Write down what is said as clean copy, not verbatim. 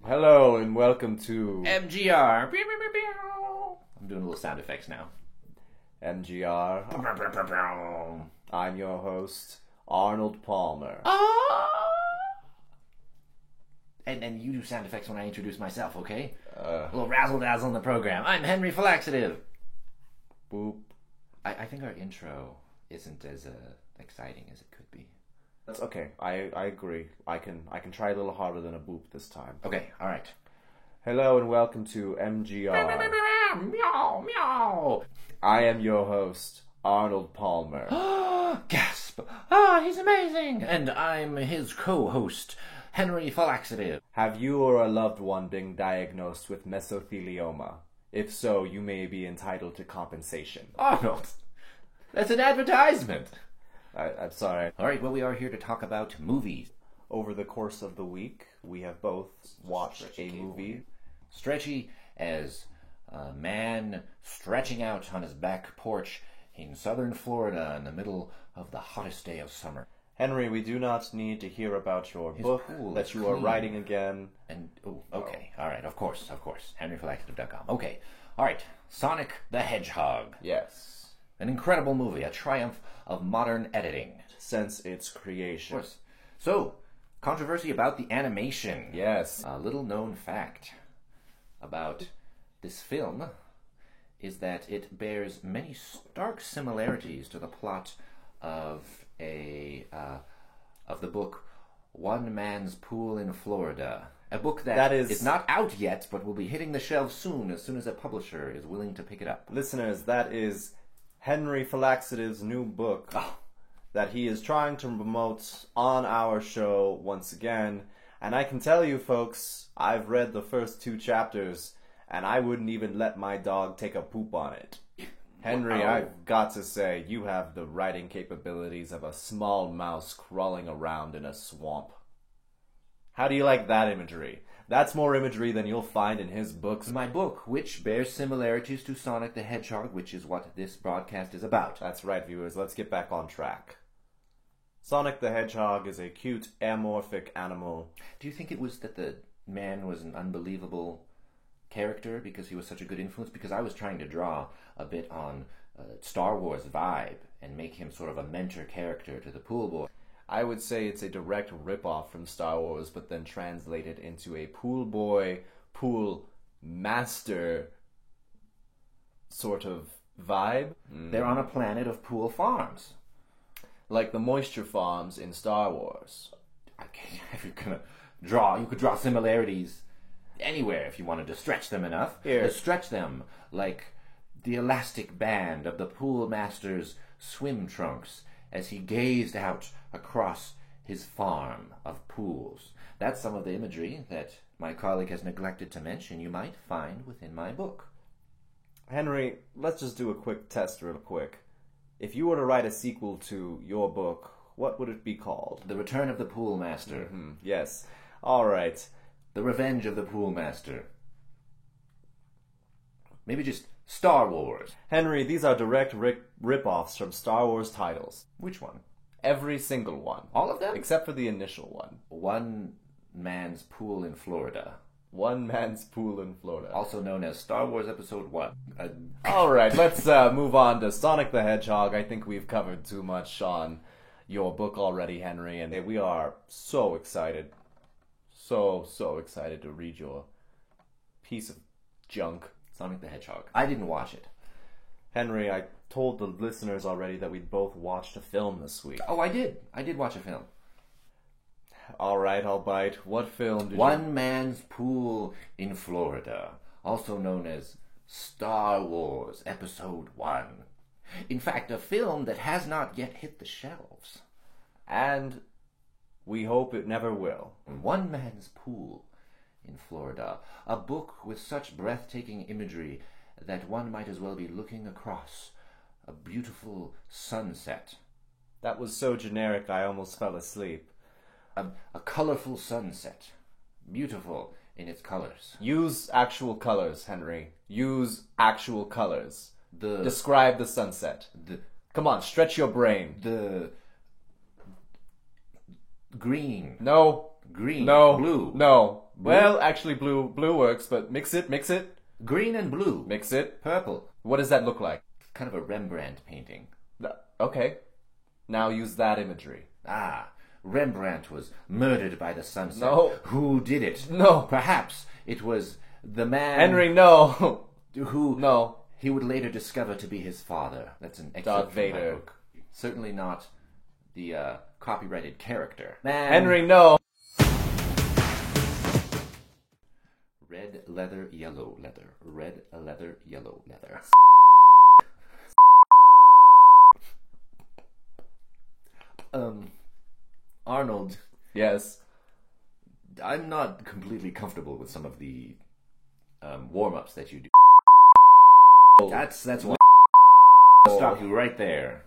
Hello and welcome to MGR. I'm doing little sound effects now. MGR. I'm your host, Arnold Palmer. And you do sound effects when I introduce myself, okay? A little razzle-dazzle in the program. I'm Henry Falaxative. Boop. I think our intro isn't as exciting as it could be. That's okay. I agree. I can try a little harder than a boop this time. Okay, all right. Hello and welcome to MGR. Meow, meow. I am your host, Arnold Palmer. Gasp. He's amazing. And I'm his co-host, Henry Falaxative. Have you or a loved one been diagnosed with mesothelioma? If so, you may be entitled to compensation. Arnold, that's an advertisement. I'm sorry. All right, well, we are here to talk about movies. Over the course of the week, we have both watched a movie. Stretchy as a man stretching out on his back porch in southern Florida in the middle of the hottest day of summer. Henry, we do not need to hear about your book that you are writing again. And, okay, all right, of course. HenryFalaxative.com. Okay, all right, Sonic the Hedgehog. Yes. An incredible movie, a triumph of modern editing. Since its creation. Of course. So, controversy about the animation. Yes. A little known fact about this film is that it bears many stark similarities to the plot of the book One Man's Pool in Florida. A book that is not out yet, but will be hitting the shelves soon as a publisher is willing to pick it up. Listeners, that is Henry Falaxative's new book that he is trying to promote on our show once again. And I can tell you, folks, I've read the first 2 chapters, and I wouldn't even let my dog take a poop on it. Henry, I've got to say, you have the writing capabilities of a small mouse crawling around in a swamp. How do you like that imagery? That's more imagery than you'll find in his books. My book, which bears similarities to Sonic the Hedgehog, which is what this broadcast is about. That's right, viewers. Let's get back on track. Sonic the Hedgehog is a cute, amorphic animal. Do you think it was that the man was an unbelievable character because he was such a good influence? Because I was trying to draw a bit on Star Wars vibe and make him sort of a mentor character to the pool boy. I would say it's a direct rip-off from Star Wars, but then translated into a pool boy, pool master sort of vibe. They're on a planet of pool farms. Like the moisture farms in Star Wars. If you're gonna draw, you could draw similarities anywhere if you wanted to stretch them enough. Here. To stretch them like the elastic band of the pool master's swim trunks as he gazed out across his farm of pools. That's some of the imagery that my colleague has neglected to mention you might find within my book. Henry, let's just do a quick test real quick. If you were to write a sequel to your book, what would it be called? The Return of the Pool Master. Yes. All right. The Revenge of the Pool Master. Maybe just Star Wars. Henry, these are direct rip-offs from Star Wars titles. Which one? Every single one. All of them? Except for the initial one. One Man's Pool in Florida. One Man's Pool in Florida. Also known as Star Wars Episode 1. Alright, let's move on to Sonic the Hedgehog. I think we've covered too much on your book already, Henry, and we are so excited. So excited to read your piece of junk. Sonic the Hedgehog. I didn't watch it. Henry, I told the listeners already that we'd both watched a film this week. Oh, I did. I did watch a film. Alright, I'll bite. What film did One Man's Pool in Florida, also known as Star Wars Episode 1. In fact, a film that has not yet hit the shelves. And we hope it never will. One Man's Pool in Florida, a book with such breathtaking imagery that one might as well be looking across a beautiful sunset. That was so generic I almost fell asleep. A colorful sunset, beautiful in its colors. Use actual colors, Henry. Use actual colors. Describe the sunset. Come on, stretch your brain. The green. No. Green. No. Blue. No. Well, actually, blue works, but mix it, Green and blue. mix it. Purple. What does that look like? Kind of a Rembrandt painting. Okay. Now use that imagery. Ah, Rembrandt was murdered by the sunset. No. Who did it? No. Perhaps it was the man Henry, no. who No. he would later discover to be his father. That's an excerpt Darth from my Vader. book. Certainly not the copyrighted character. Man. Henry, no. Red leather, yellow leather. Red leather, yellow leather. Arnold, Yes. I'm not completely comfortable with some of the warm-ups that you do. That's why. I'll stop you right there.